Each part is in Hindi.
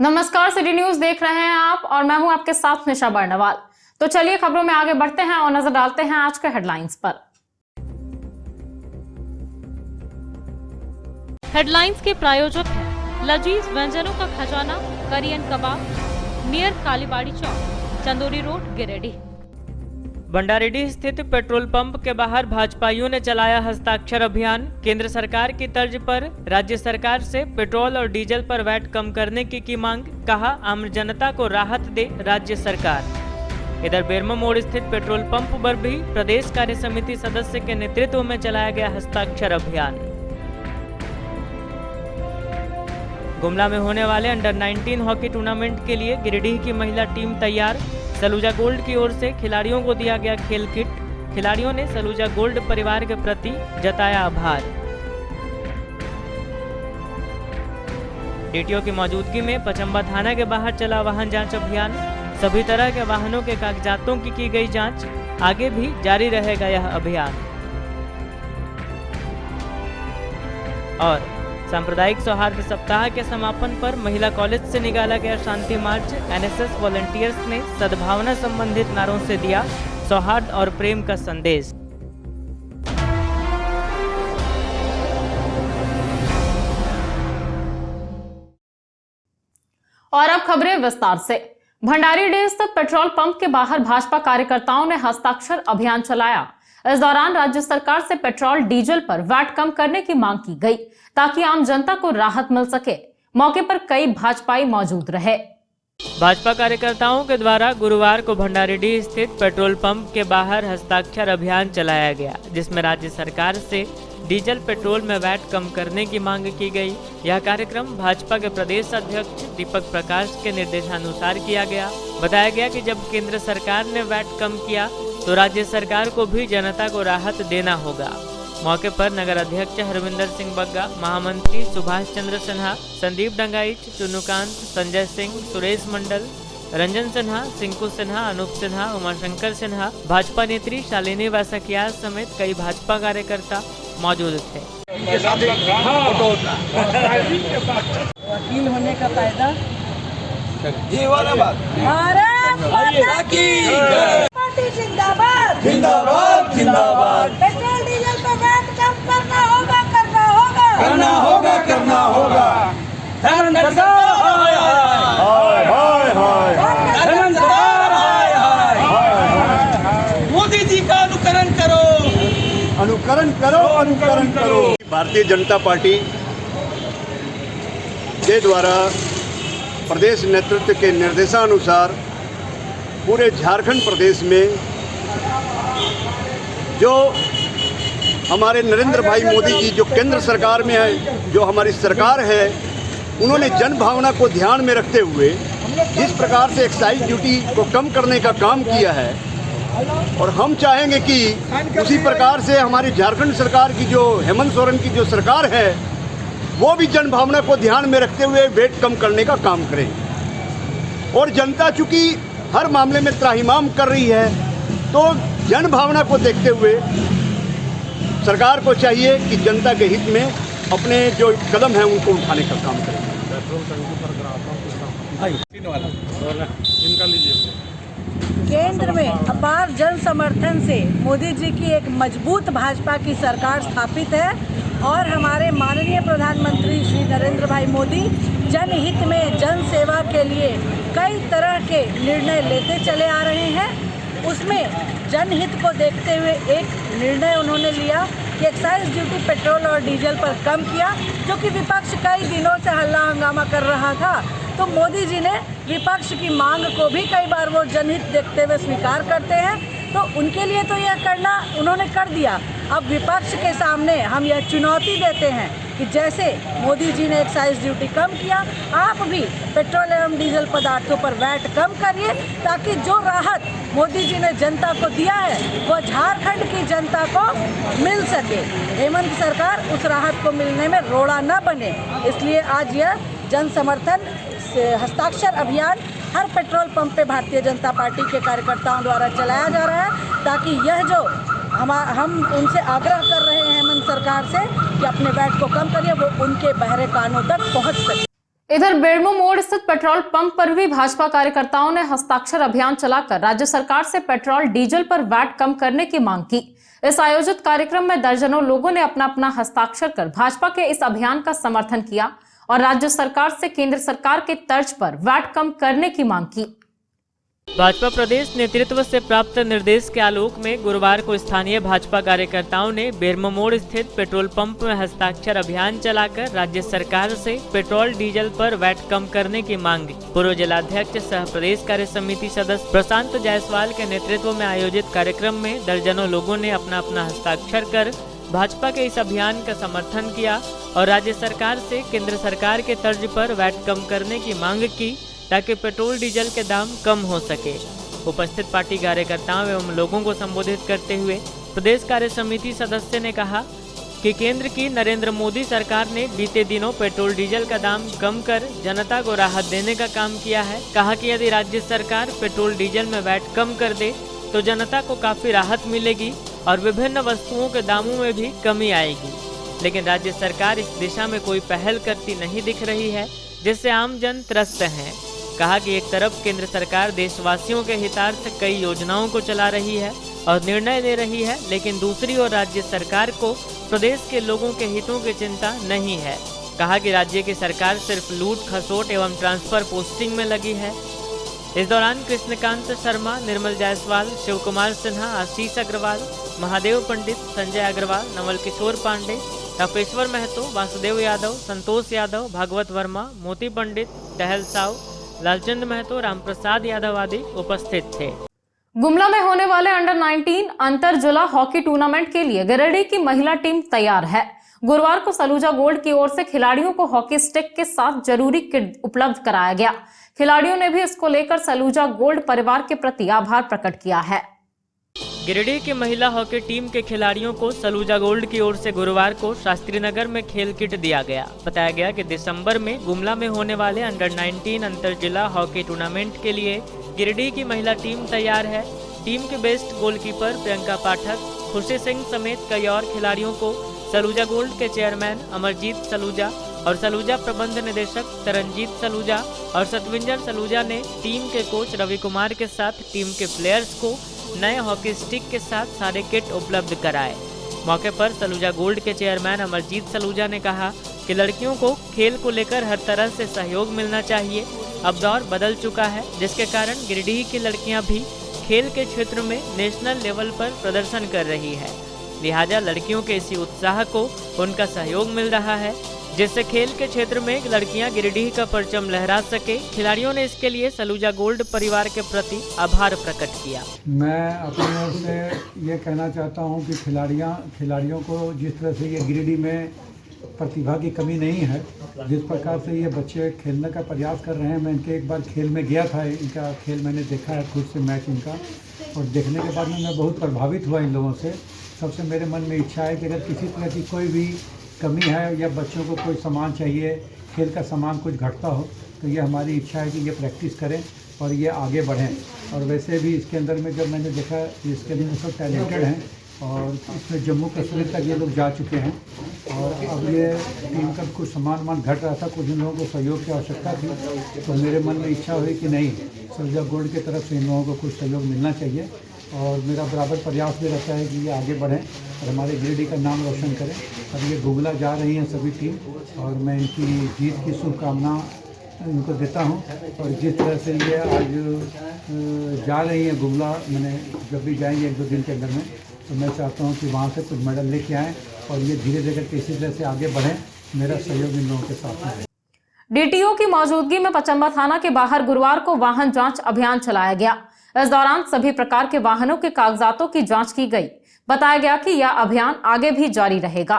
नमस्कार, सिटी न्यूज देख रहे हैं आप और मैं हूं आपके साथ निशा बर्नवाल। तो चलिए खबरों में आगे बढ़ते हैं और नजर डालते हैं आज के हेडलाइंस पर। हेडलाइंस के प्रायोजक हैं लजीज व्यंजनों का खजाना करियन कबाब नियर कालीबाड़ी चौक, चंदोरी रोड, गिरिडीह। भंडारीडीह स्थित पेट्रोल पंप के बाहर भाजपाइयों ने चलाया हस्ताक्षर अभियान। केंद्र सरकार की तर्ज पर राज्य सरकार से पेट्रोल और डीजल पर वैट कम करने की मांग, कहा आम जनता को राहत दे राज्य सरकार। इधर बेरमो मोड़ स्थित पेट्रोल पंप पर भी प्रदेश कार्य समिति सदस्य के नेतृत्व में चलाया गया हस्ताक्षर अभियान। गुमला में होने वाले अंडर 19 हॉकी टूर्नामेंट के लिए गिरिडीह की महिला टीम तैयार। सलूजा गोल्ड की ओर से खिलाड़ियों को दिया गया खेल किट। खिलाड़ियों ने सलूजा गोल्ड परिवार के प्रति जताया आभार। डीटीओ की मौजूदगी में पचम्बा थाना के बाहर चला वाहन जांच अभियान। सभी तरह के वाहनों के कागजातों की गई जांच। आगे भी जारी रहेगा यह अभियान। और सांप्रदायिक सौहार्द सप्ताह के समापन पर महिला कॉलेज से निकाला गया शांति मार्च। एनएसएस वॉलंटियर्स ने सद्भावना संबंधित नारों से दिया सौहार्द और प्रेम का संदेश। और अब खबरें विस्तार से। भंडारीडीह स्थित पेट्रोल पंप के बाहर भाजपा कार्यकर्ताओं ने हस्ताक्षर अभियान चलाया। इस दौरान राज्य सरकार से पेट्रोल डीजल पर वैट कम करने की मांग की गई ताकि आम जनता को राहत मिल सके। मौके पर कई भाजपाई मौजूद रहे। भाजपा कार्यकर्ताओं के द्वारा गुरुवार को भंडारीडीह स्थित पेट्रोल पंप के बाहर हस्ताक्षर अभियान चलाया गया, जिसमें राज्य सरकार से डीजल पेट्रोल में वैट कम करने की मांग की गई। यह कार्यक्रम भाजपा के प्रदेश अध्यक्ष दीपक प्रकाश के निर्देशानुसार किया गया। बताया गया कि जब केंद्र सरकार ने वैट कम किया तो राज्य सरकार को भी जनता को राहत देना होगा। मौके पर नगर अध्यक्ष हरविंदर सिंह बग्गा, महामंत्री सुभाष चंद्र सिन्हा, संदीप डंगाइच, चुनुकांत, संजय सिंह, सुरेश मंडल, रंजन सिन्हा, सिंकू सिन्हा, अनूप सिन्हा, उमाशंकर सिन्हा, भाजपा नेत्री शालिनी वैसकिया समेत कई भाजपा कार्यकर्ता मौजूद थे। वकील होने का फायदा ये वाला बात पार्टी जिंदाबाद जिंदाबाद जिंदाबाद। पेट्रोल डीजल पे वैट कम करना होगा करना होगा करना होगा करना होगा। हेमंत सरकार हाय हाय हाय हाय। हेमंत सरकार हाय हाय। मोदी जी का अनुकरण करो अनुकरण करो अनुकरण करो। भारतीय जनता पार्टी के द्वारा प्रदेश नेतृत्व के निर्देशानुसार पूरे झारखंड प्रदेश में जो हमारे नरेंद्र भाई मोदी जी जो केंद्र सरकार में है, जो हमारी सरकार है, उन्होंने जन भावना को ध्यान में रखते हुए जिस प्रकार से एक्साइज ड्यूटी को कम करने का काम किया है, और हम चाहेंगे कि उसी प्रकार से हमारी झारखंड सरकार की जो हेमंत सोरेन की जो सरकार है, वो भी जन भावना को ध्यान में रखते हुए वेट कम करने का काम करें। और जनता चूँकि हर मामले में त्राहिमाम कर रही है, तो जन भावना को देखते हुए सरकार को चाहिए कि जनता के हित में अपने जो कदम हैं उनको उठाने का काम करें। केंद्र में अपार जन समर्थन से मोदी जी की एक मजबूत भाजपा की सरकार स्थापित है और हमारे माननीय प्रधानमंत्री श्री नरेंद्र भाई मोदी जनहित में जन सेवा के लिए कई तरह के निर्णय लेते चले आ रहे हैं। उसमें जनहित को देखते हुए एक निर्णय उन्होंने लिया कि एक्साइज ड्यूटी पेट्रोल और डीजल पर कम किया, जो कि विपक्ष कई दिनों से हल्ला हंगामा कर रहा था। तो मोदी जी ने विपक्ष की मांग को भी कई बार वो जनहित देखते हुए स्वीकार करते हैं, तो उनके लिए तो यह करना उन्होंने कर दिया। अब विपक्ष के सामने हम यह चुनौती देते हैं कि जैसे मोदी जी ने एक्साइज ड्यूटी कम किया, आप भी पेट्रोल एवं डीजल पदार्थों पर वैट कम करिए, ताकि जो राहत मोदी जी ने जनता को दिया है वो झारखंड की जनता को मिल सके। हेमंत सरकार उस राहत को मिलने में रोड़ा न बने, इसलिए आज यह जन समर्थन हस्ताक्षर अभियान हर पेट्रोल पंप पे भारतीय जनता पार्टी के कार्यकर्ताओं द्वारा चलाया जा रहा है, ताकि यह जो हम उनसे आग्रह कर रहे हैं हेमंत सरकार से कि अपने वैट को कम करिए, वो उनके बहरे कानों तक पहुंच सके। इधर बेड़मो मोड़ स्थित पेट्रोल पंप पर भी भाजपा कार्यकर्ताओं ने हस्ताक्षर अभियान चलाकर राज्य सरकार से पेट्रोल डीजल पर वैट कम करने की मांग की। इस आयोजित कार्यक्रम में दर्जनों लोगों ने अपना अपना हस्ताक्षर कर भाजपा के इस अभियान का समर्थन किया और राज्य सरकार से केंद्र सरकार के तर्ज पर वैट कम करने की मांग की। भाजपा प्रदेश नेतृत्व से प्राप्त निर्देश के आलोक में गुरुवार को स्थानीय भाजपा कार्यकर्ताओं ने बेड़मो मोड़ स्थित पेट्रोल पंप में हस्ताक्षर अभियान चलाकर राज्य सरकार से पेट्रोल डीजल पर वैट कम करने की मांग की। पूर्व जिलाध्यक्ष सह प्रदेश कार्य समिति सदस्य प्रशांत जायसवाल के नेतृत्व में आयोजित कार्यक्रम में दर्जनों लोगों ने अपना अपना हस्ताक्षर कर भाजपा के इस अभियान का समर्थन किया और राज्य सरकार से केंद्र सरकार के तर्ज पर वैट कम करने की मांग की ताकि पेट्रोल डीजल के दाम कम हो सके। उपस्थित पार्टी कार्यकर्ताओं एवं लोगों को संबोधित करते हुए प्रदेश कार्य समिति सदस्य ने कहा कि केंद्र की नरेंद्र मोदी सरकार ने बीते दिनों पेट्रोल डीजल का दाम कम कर जनता को राहत देने का काम किया है। कहा कि यदि राज्य सरकार पेट्रोल डीजल में वैट कम कर दे तो जनता को काफी राहत मिलेगी और विभिन्न वस्तुओं के दामों में भी कमी आएगी, लेकिन राज्य सरकार इस दिशा में कोई पहल करती नहीं दिख रही है, जिससे आम जन त्रस्त हैं। कहा कि एक तरफ केंद्र सरकार देशवासियों के हितार्थ कई योजनाओं को चला रही है और निर्णय ले रही है, लेकिन दूसरी ओर राज्य सरकार को प्रदेश के लोगों के हितों की चिंता नहीं है। कहा कि राज्य की सरकार सिर्फ लूट खसोट एवं ट्रांसफर पोस्टिंग में लगी है। इस दौरान कृष्णकांत शर्मा, निर्मल जायसवाल, शिव कुमार सिन्हा, आशीष अग्रवाल, महादेव पंडित, संजय अग्रवाल, नवल किशोर पांडे, तपेश्वर महतो, वासुदेव यादव, संतोष यादव, भागवत वर्मा, मोती पंडित, टहल साव, लालचंद महतो, रामप्रसाद यादव आदि उपस्थित थे। गुमला में होने वाले अंडर 19 अंतर जिला हॉकी टूर्नामेंट के लिए गिरिडीह की महिला टीम तैयार है। गुरुवार को सलूजा गोल्ड की ओर से खिलाड़ियों को हॉकी स्टिक के साथ जरूरी किट उपलब्ध कराया गया। खिलाड़ियों ने भी इसको लेकर सलूजा गोल्ड परिवार के प्रति आभार प्रकट किया है। गिरिडीह की महिला हॉकी टीम के खिलाड़ियों को सलूजा गोल्ड की ओर से गुरुवार को शास्त्री नगर में खेल किट दिया गया। बताया गया कि दिसंबर में गुमला में होने वाले अंडर 19 अंतर जिला हॉकी टूर्नामेंट के लिए गिरिडीह की महिला टीम तैयार है। टीम के बेस्ट गोलकीपर प्रियंका पाठक, खुशी सिंह समेत कई और खिलाड़ियों को सलूजा गोल्ड के चेयरमैन अमरजीत सलूजा और सलूजा प्रबंध निदेशक तरनजीत सलूजा और सतविंदर सलूजा ने टीम के कोच रवि कुमार के साथ टीम के प्लेयर्स को नए हॉकी स्टिक के साथ सारे किट उपलब्ध कराए। मौके पर सलूजा गोल्ड के चेयरमैन अमरजीत सलूजा ने कहा कि लड़कियों को खेल को लेकर हर तरह से सहयोग मिलना चाहिए। अब दौर बदल चुका है, जिसके कारण गिरिडीह की लड़कियां भी खेल के क्षेत्र में नेशनल लेवल पर प्रदर्शन कर रही है। लिहाजा लड़कियों के इसी उत्साह को उनका सहयोग मिल रहा है, जिससे खेल के क्षेत्र में लड़कियां गिरिडीह का परचम लहरा सके। खिलाड़ियों ने इसके लिए सलूजा गोल्ड परिवार के प्रति आभार प्रकट किया। मैं अपनी ओर से ये कहना चाहता हूं कि खिलाड़ियों को जिस तरह से ये गिरिडीह में प्रतिभा की कमी नहीं है, जिस प्रकार से ये बच्चे खेलने का प्रयास कर रहे हैं। मैं इनके एक बार खेल में गया था, इनका खेल मैंने देखा है खुद से मैच इनका, और देखने के बाद में मैं बहुत प्रभावित हुआ इन लोगों से। सबसे मेरे मन में इच्छा है कि अगर किसी तरह की कोई भी कमी है या बच्चों को कोई सामान चाहिए, खेल का सामान कुछ घटता हो, तो ये हमारी इच्छा है कि ये प्रैक्टिस करें और ये आगे बढ़ें। और वैसे भी इसके अंदर में जब मैंने देखा इसके लिए सब टैलेंटेड हैं और इसमें जम्मू कश्मीर तक ये लोग जा चुके हैं। और अब ये टीम का कुछ सामान घट रहा था, कुछ इन लोगों को सहयोग की आवश्यकता थी, तो मेरे मन में इच्छा हुई कि नहीं, सलूजा गोल्ड की तरफ से इन लोगों को कुछ सहयोग मिलना चाहिए। और मेरा बराबर प्रयास भी रहता है कि ये आगे बढ़ें और हमारे गिरिडीह का नाम रोशन करें। अब ये गुमला जा रही हैं सभी टीम, और मैं इनकी जीत की शुभकामना इनको देता हूं। और जिस तरह से ये आज जा रही हैं गुमला, मैंने जब भी जाएंगे 1-2 दिन के अंदर में, तो मैं चाहता हूं कि वहां से कुछ मेडल लेके आएँ और ये धीरे धीरे करके इसी तरह से आगे बढ़ें। मेरा सहयोग इन लोगों के साथ है। डीटीओ की मौजूदगी में पचम्बा थाना के बाहर गुरुवार को वाहन जांच अभियान चलाया गया। इस दौरान सभी प्रकार के वाहनों के कागजातों की जांच की गई। बताया गया कि यह अभियान आगे भी जारी रहेगा।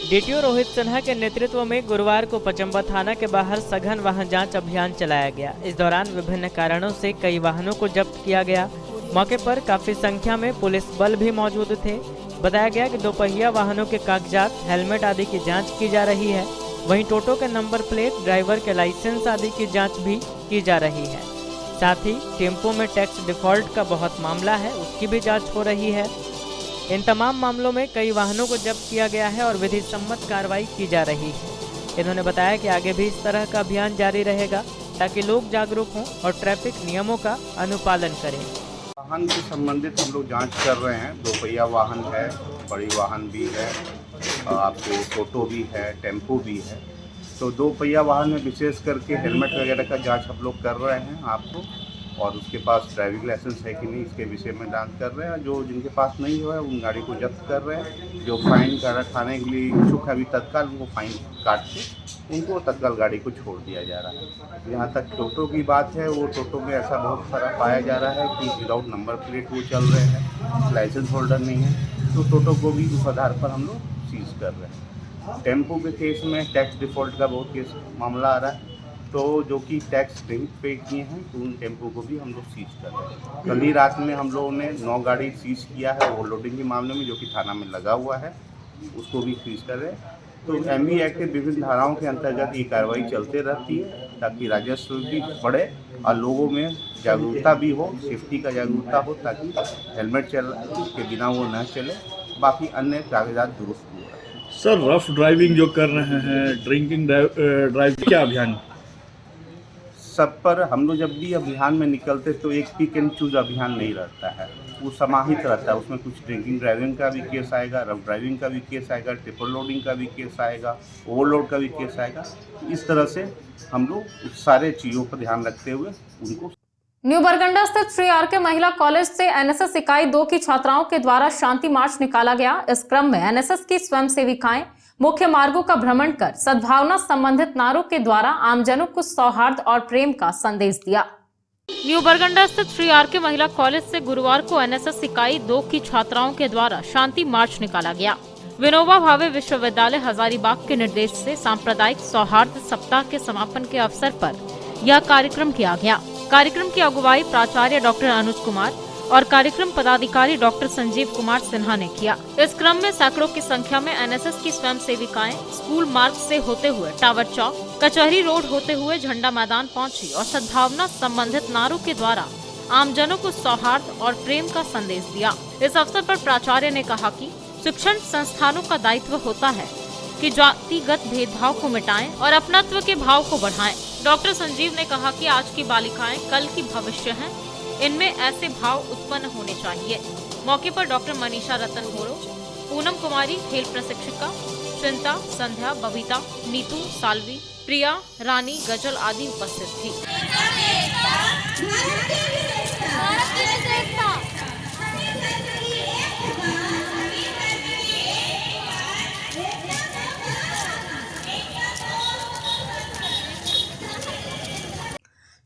डीटीओ रोहित सिन्हा के नेतृत्व में गुरुवार को पचम्बा थाना के बाहर सघन वाहन जांच अभियान चलाया गया। इस दौरान विभिन्न कारणों से कई वाहनों को जब्त किया गया। मौके पर काफी संख्या में पुलिस बल भी मौजूद थे। बताया गया कि दोपहिया वाहनों के कागजात, हेलमेट आदि की जाँच की जा रही है। वहीं टोटो के नंबर प्लेट, ड्राइवर के लाइसेंस आदि की जाँच भी की जा रही है। साथ ही टेम्पो में टैक्स डिफॉल्ट का बहुत मामला है, उसकी भी जांच हो रही है। इन तमाम मामलों में कई वाहनों को जब्त किया गया है और विधि सम्मत कार्रवाई की जा रही है। इन्होंने बताया कि आगे भी इस तरह का अभियान जारी रहेगा ताकि लोग जागरूक हों और ट्रैफिक नियमों का अनुपालन करें। वाहन से संबंधित हम लोग जांच कर रहे हैं। 2 पहिया वाहन है, बड़ी वाहन भी है, आपके टोटो भी है, टेम्पो भी है। तो 2 पहिया वाहन में विशेष करके हेलमेट वगैरह का जांच हम लोग कर रहे हैं आपको, और उसके पास ड्राइविंग लाइसेंस है कि नहीं इसके विषय में जांच कर रहे हैं। जो जिनके पास नहीं हुआ है उन गाड़ी को जब्त कर रहे हैं। जो फाइन खाने के लिए इच्छुक है अभी तत्काल उनको फाइन काट के उनको तत्काल गाड़ी को छोड़ दिया जा रहा है। यहाँ तक टोटो की बात है, वो टोटो में ऐसा बहुत सारा पाया जा रहा है कि विदाउट नंबर प्लेट वो चल रहे हैं, लाइसेंस होल्डर नहीं है, तो टोटो को भी उस आधार पर हम लोग सीज कर रहे हैं। टेम्पो के केस में टैक्स डिफ़ॉल्ट का बहुत केस मामला आ रहा है, तो जो कि टैक्स नहीं पे किए हैं तो उन टेम्पो को भी हम लोग सीज कर रहे हैं। कल ही रात में हम लोगों ने 9 गाड़ी सीज किया है ओवरलोडिंग के मामले में, जो कि थाना में लगा हुआ है, उसको भी सीज कर रहे हैं। तो एमवी एक्ट के विभिन्न धाराओं के अंतर्गत ये कार्रवाई चलते रहती है ताकि राजस्व भी बढ़े और लोगों में जागरूकता भी हो, सेफ्टी का जागरूकता हो, ताकि हेलमेट के बिना वो न चले, बाकी अन्य कागजात दुरुस्त हो। सर, रफ ड्राइविंग जो कर रहे हैं, ड्रिंकिंग ड्राइव क्या अभियान सब पर हम लोग जब भी अभियान में निकलते तो एक पिक एंड चूज अभियान नहीं रहता है, वो समाहित रहता है। उसमें कुछ ड्रिंकिंग ड्राइविंग का भी केस आएगा, रफ ड्राइविंग का भी केस आएगा, ट्रिपल लोडिंग का भी केस आएगा, ओवरलोड का भी केस आएगा। इस तरह से हम लोग सारे चीज़ों पर ध्यान रखते हुए उनको। न्यू बरगंडा स्थित श्री आर के महिला कॉलेज से एनएसएस इकाई 2 की छात्राओं के द्वारा शांति मार्च निकाला गया। इस क्रम में एनएसएस की स्वयं सेविकाएं मुख्य मार्गों का भ्रमण कर सद्भावना संबंधित नारों के द्वारा आमजनों को सौहार्द और प्रेम का संदेश दिया। न्यू बरगंडा स्थित श्री आर के महिला कॉलेज से गुरुवार को एनएसएस इकाई 2 की छात्राओं के द्वारा शांति मार्च निकाला गया। विनोबा भावे विश्वविद्यालय हजारीबाग के निर्देश से सांप्रदायिक सौहार्द सप्ताह के समापन के अवसर पर यह कार्यक्रम किया गया। कार्यक्रम की अगुवाई प्राचार्य डॉक्टर अनुज कुमार और कार्यक्रम पदाधिकारी डॉक्टर संजीव कुमार सिन्हा ने किया। इस क्रम में सैकड़ों की संख्या में एनएसएस की स्वयं सेविकाएं स्कूल मार्ग से होते हुए टावर चौक, कचहरी रोड होते हुए झंडा मैदान पहुंची और सद्भावना संबंधित नारों के द्वारा आमजनों को सौहार्द और प्रेम का संदेश दिया। इस अवसर पर प्राचार्य ने कहा कि शिक्षण संस्थानों का दायित्व होता है कि जातिगत भेदभाव को मिटाएं और अपनत्व के भाव को बढ़ाएं। डॉक्टर संजीव ने कहा कि आज की बालिकाएं कल की भविष्य हैं, इनमें ऐसे भाव उत्पन्न होने चाहिए। मौके पर डॉक्टर मनीषा रतन होरो, पूनम कुमारी खेल प्रशिक्षिका, चिंता, संध्या, बबीता, नीतू, सालवी, प्रिया, रानी, गजल आदि उपस्थित थी।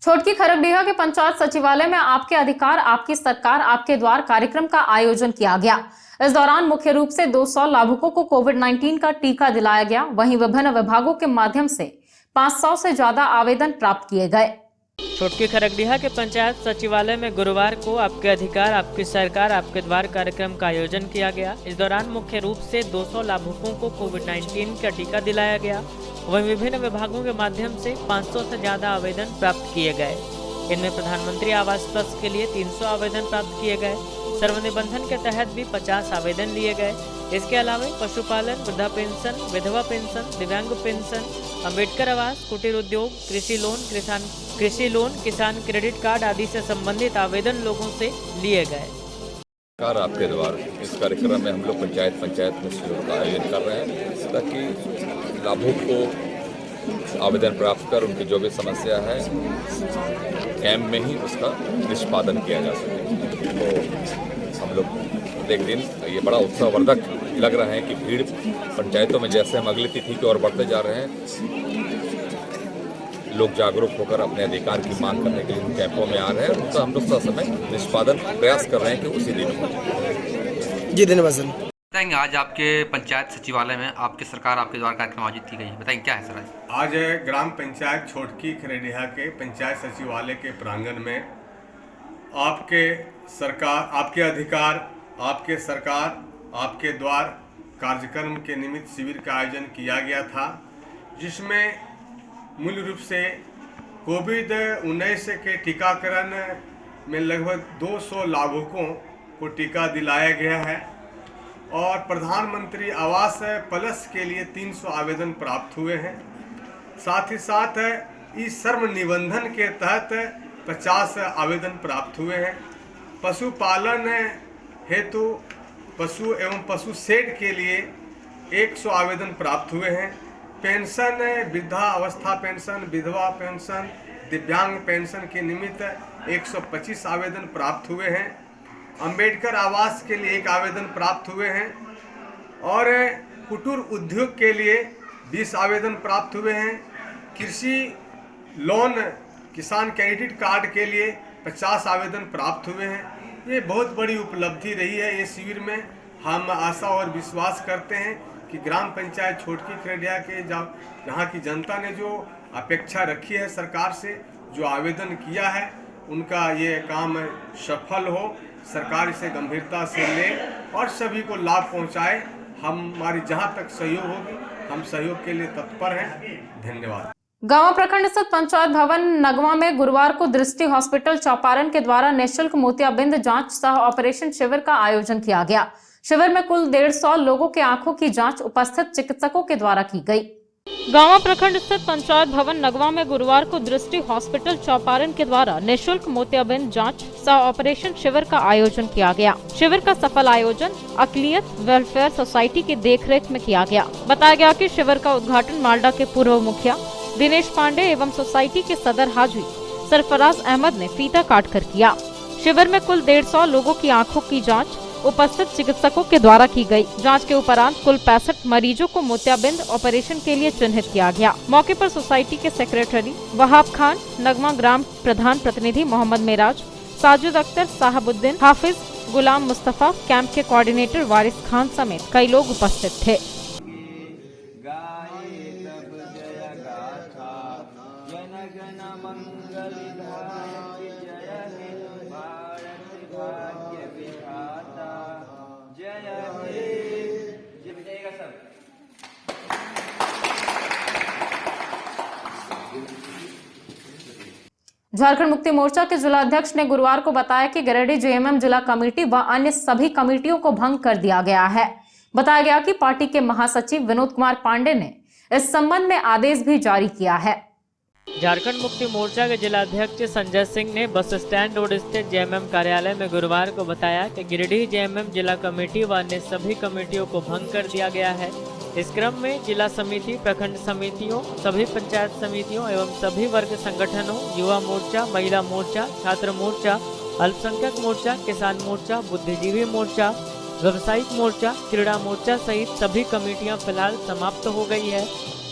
छोटकी खरगडीहा के पंचायत सचिवालय में आपके अधिकार आपकी सरकार आपके द्वार कार्यक्रम का आयोजन किया गया। इस दौरान मुख्य रूप से 200 लाभुकों को कोविड-19 का टीका दिलाया गया। वहीं विभिन्न विभागों के माध्यम से 500 से ज्यादा आवेदन प्राप्त किए गए। छोटकी खरगडीहा के पंचायत सचिवालय में गुरुवार को आपके अधिकार आपकी सरकार आपके द्वार कार्यक्रम का आयोजन किया गया। इस दौरान मुख्य रूप से 200 लाभुकों को कोविड-19 का टीका दिलाया गया। वहीं विभिन्न विभागों के माध्यम से 500 से ज्यादा आवेदन प्राप्त किए गए। इनमें प्रधानमंत्री आवास प्लस के लिए 300 आवेदन प्राप्त किए गए। सर्वनिबंधन के तहत भी 50 आवेदन लिए गए। इसके अलावा पशुपालन, वृद्धा पेंशन, विधवा पेंशन, दिव्यांग पेंशन, अम्बेडकर आवास, कुटीर उद्योग, कृषि लोन, किसान क्रेडिट कार्ड आदि से संबंधित आवेदन लोगों से लिए गए। सरकार आपके द्वार इस कार्यक्रम में हम लोग पंचायत में शिविर का आयोजन कर रहे हैं ताकि लाभुक को आवेदन प्राप्त कर उनकी जो भी समस्या है कैंप में ही उसका निष्पादन किया जा सके। तो हम लोग प्रत्येक दिन ये बड़ा उत्साहवर्धक लग रहा है कि भीड़ पंचायतों में जैसे हम अगली तिथि की ओर बढ़ते जा रहे हैं, लोग जागरूक होकर अपने अधिकार की मांग करने के लिए कैंपों में आ रहे हैं। तो हम लोग समय निष्पादन प्रयास कर रहे हैं कि उसी दिन हो। जी धन्यवाद। बताएंगे आज आपके पंचायत सचिवालय में आपकी सरकार आपके द्वार कार्यक्रम आयोजित की गई है, बताएंगे क्या है सर? आज ग्राम पंचायत छोटकी खरगडीहा के पंचायत सचिवालय के प्रांगण में आपके सरकार आपके अधिकार आपके सरकार आपके द्वार कार्यक्रम के निमित्त शिविर का आयोजन किया गया था, जिसमें मूल रूप से कोविड-19 के टीकाकरण में लगभग 200 लाभुकों को टीका दिलाया गया है और प्रधानमंत्री आवास प्लस के लिए 300 आवेदन प्राप्त हुए हैं। साथ ही साथ ई श्रम निबंधन के तहत 50 आवेदन प्राप्त हुए हैं। पशुपालन हेतु पशु एवं पशु शेड के लिए 100 आवेदन प्राप्त हुए हैं। पेंशन, वृद्धा अवस्था पेंशन, विधवा पेंशन, दिव्यांग पेंशन के निमित्त 125 आवेदन प्राप्त हुए हैं। अंबेडकर आवास के लिए 1 आवेदन प्राप्त हुए हैं और कुटीर उद्योग के लिए 20 आवेदन प्राप्त हुए हैं। कृषि लोन, किसान क्रेडिट कार्ड के लिए 50 आवेदन प्राप्त हुए हैं। ये बहुत बड़ी उपलब्धि रही है। ये शिविर में हम आशा और विश्वास करते हैं कि ग्राम पंचायत छोटकी खरेड़िया के यहाँ की जनता ने जो अपेक्षा रखी है सरकार से, जो आवेदन किया है, उनका ये काम सफल हो। सरकार इसे गंभीरता से ले और सभी को लाभ पहुंचाए। हमारी जहां तक सहयोग होगी, हम सहयोग के लिए तत्पर हैं। धन्यवाद। गांव प्रखंड स्थित पंचायत भवन नगवा में गुरुवार को दृष्टि हॉस्पिटल चौपारण के द्वारा निःशुल्क मोतियाबिंद जांच सह ऑपरेशन शिविर का आयोजन किया गया। शिविर में कुल 150 लोगों की आंखों की जांच उपस्थित चिकित्सकों के द्वारा की गई। गांव प्रखंड स्थित पंचायत भवन नगवा में गुरुवार को दृष्टि हॉस्पिटल चौपारण के द्वारा निःशुल्क मोतियाबिंद जांच सह ऑपरेशन शिविर का आयोजन किया गया। शिविर का सफल आयोजन अकलियत वेलफेयर सोसाइटी की देखरेख में किया गया। बताया गया कि शिविर का उद्घाटन मालडा के पूर्व मुखिया दिनेश पांडे एवं सोसाइटी के सदर हाजी सरफराज अहमद ने फीता काट कर किया। शिविर में कुल 150 लोगों की आंखों की जांच उपस्थित चिकित्सकों के द्वारा की गई। जांच के उपरांत कुल 65 मरीजों को मोतियाबिंद ऑपरेशन के लिए चिन्हित किया गया। मौके पर सोसाइटी के सेक्रेटरी वहाब खान, नगमा ग्राम प्रधान प्रतिनिधि मोहम्मद मेराज, साजिद अख्तर, साहबुद्दीन, हाफिज, गुलाम मुस्तफा, कैंप के कोऑर्डिनेटर वारिस खान समेत कई लोग उपस्थित थे। झारखंड मुक्ति मोर्चा के जिला अध्यक्ष ने गुरुवार को बताया कि गिरिडीह जेएमएम जिला कमेटी व अन्य सभी कमेटियों को भंग कर दिया गया है। बताया गया कि पार्टी के महासचिव विनोद कुमार पांडे ने इस संबंध में आदेश भी जारी किया है। झारखंड मुक्ति मोर्चा के जिला अध्यक्ष संजय सिंह ने बस स्टैंड रोड स्थित जेएमएम कार्यालय में गुरुवार को बताया कि गिरिडीह जेएमएम जिला कमेटी व अन्य सभी कमेटियों को भंग कर दिया गया है। इस क्रम में जिला समिति, प्रखंड समितियों, सभी पंचायत समितियों एवं सभी वर्ग संगठनों, युवा मोर्चा, महिला मोर्चा, छात्र मोर्चा, अल्पसंख्यक मोर्चा, किसान मोर्चा, बुद्धिजीवी मोर्चा, व्यवसायिक मोर्चा, क्रीड़ा मोर्चा सहित सभी कमेटियां फिलहाल समाप्त हो गई है।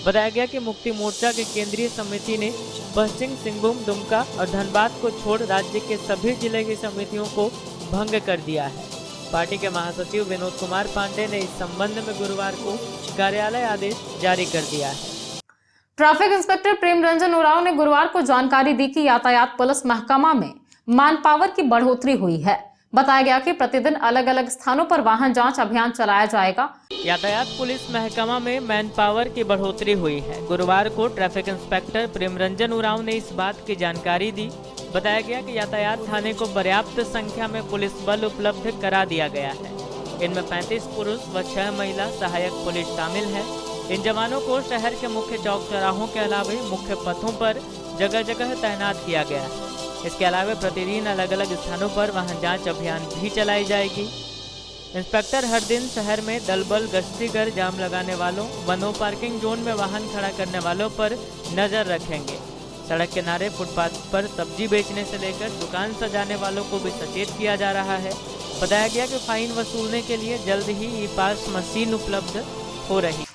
बताया गया कि मुक्ति मोर्चा के केंद्रीय समिति ने पश्चिम सिंहभूम, दुमका और धनबाद को छोड़ राज्य के सभी जिले की समितियों को भंग कर दिया है। पार्टी के महासचिव विनोद कुमार पांडे ने इस संबंध में गुरुवार को कार्यालय आदेश जारी कर दिया है। ट्रैफिक इंस्पेक्टर प्रेम रंजन उरांव ने गुरुवार को जानकारी दी कि यातायात पुलिस महकमा में मैन पावर की बढ़ोतरी हुई है। बताया गया कि प्रतिदिन अलग अलग स्थानों पर वाहन जांच अभियान चलाया जाएगा। यातायात पुलिस महकमा में मैन पावर की बढ़ोतरी हुई है। गुरुवार को ट्रैफिक इंस्पेक्टर प्रेम रंजन उरांव ने इस बात की जानकारी दी। बताया गया कि यातायात थाने को पर्याप्त संख्या में पुलिस बल उपलब्ध करा दिया गया है। इनमें 35 पुरुष व 6 महिला सहायक पुलिस शामिल है। इन जवानों को शहर के मुख्य चौक चौराहों के अलावा मुख्य पथों पर जगह जगह तैनात किया गया है। इसके अलावा प्रतिदिन अलग अलग स्थानों पर वाहन जांच अभियान भी चलाई जाएगी। इंस्पेक्टर हर दिन शहर में दल बल गश्ती कर जाम लगाने वालों, नो पार्किंग जोन में वाहन खड़ा करने वालों पर नजर रखेंगे। सड़क किनारे फुटपाथ पर सब्जी बेचने से लेकर दुकान सजाने वालों को भी सचेत किया जा रहा है। बताया गया कि फाइन वसूलने के लिए जल्द ही ई पास मशीन उपलब्ध हो रही।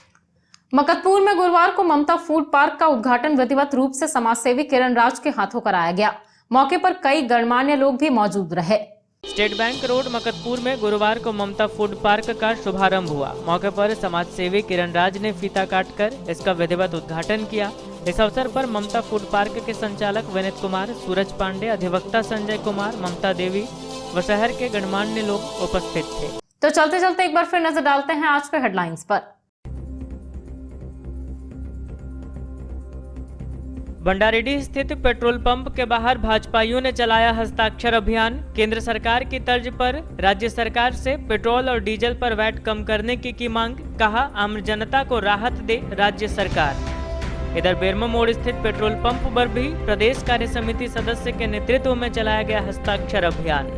मकतपुर में गुरुवार को ममता फूड पार्क का उद्घाटन विधिवत रूप से समाजसेवी किरण राज के हाथों कराया गया। मौके पर कई गणमान्य लोग भी मौजूद रहे। स्टेट बैंक रोड मकतपुर में गुरुवार को ममता फूड पार्क का शुभारंभ हुआ। मौके पर समाज सेवी किरण राज ने फीता काटकर इसका विधिवत उद्घाटन किया। इस अवसर पर ममता फूड पार्क के संचालक विनीत कुमार, सूरज पांडे, अधिवक्ता संजय कुमार, ममता देवी व शहर के गणमान्य लोग उपस्थित थे। तो चलते चलते एक बार फिर नजर डालते हैं आज के हेडलाइंस पर। भंडारीडीह स्थित पेट्रोल पंप के बाहर भाजपाइयों ने चलाया हस्ताक्षर अभियान। केंद्र सरकार की तर्ज पर राज्य सरकार से पेट्रोल और डीजल पर वैट कम करने की मांग। कहा, आम जनता को राहत दे राज्य सरकार। इधर बेरमो मोड़ स्थित पेट्रोल पंप पर भी प्रदेश कार्य समिति सदस्य के नेतृत्व में चलाया गया हस्ताक्षर अभियान।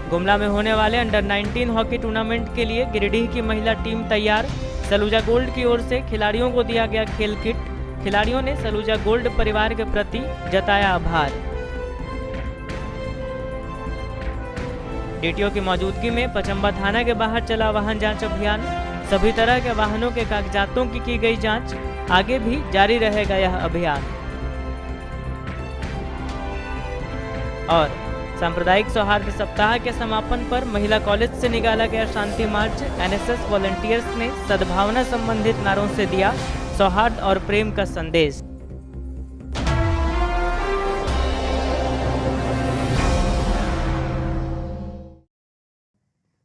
गुमला में होने वाले अंडर 19 हॉकी टूर्नामेंट के लिए गिरिडीह की महिला टीम तैयार। सलूजा गोल्ड की ओर से खिलाड़ियों को दिया गया खेल किट। खिलाड़ियों ने सलूजा गोल्ड परिवार के प्रति जताया आभार। डीटीओ की मौजूदगी में पचम्बा थाना के बाहर चला वाहन जांच अभियान। सभी तरह के वाहनों के कागजातों की गई जांच। आगे भी जारी रहेगा यह अभियान। और सांप्रदायिक सौहार्द सप्ताह के समापन पर महिला कॉलेज से निकाला गया शांति मार्च। एनएसएस वॉलंटियर्स ने सद्भावना संबंधित नारों से दिया सौहार्द और प्रेम का संदेश।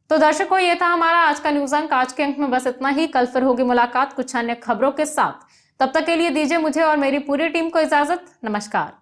तो दर्शकों, ये था हमारा आज का न्यूज अंक। आज के अंक में बस इतना ही। कल फिर होगी मुलाकात कुछ अन्य खबरों के साथ। तब तक के लिए दीजिए मुझे और मेरी पूरी टीम को इजाजत। नमस्कार।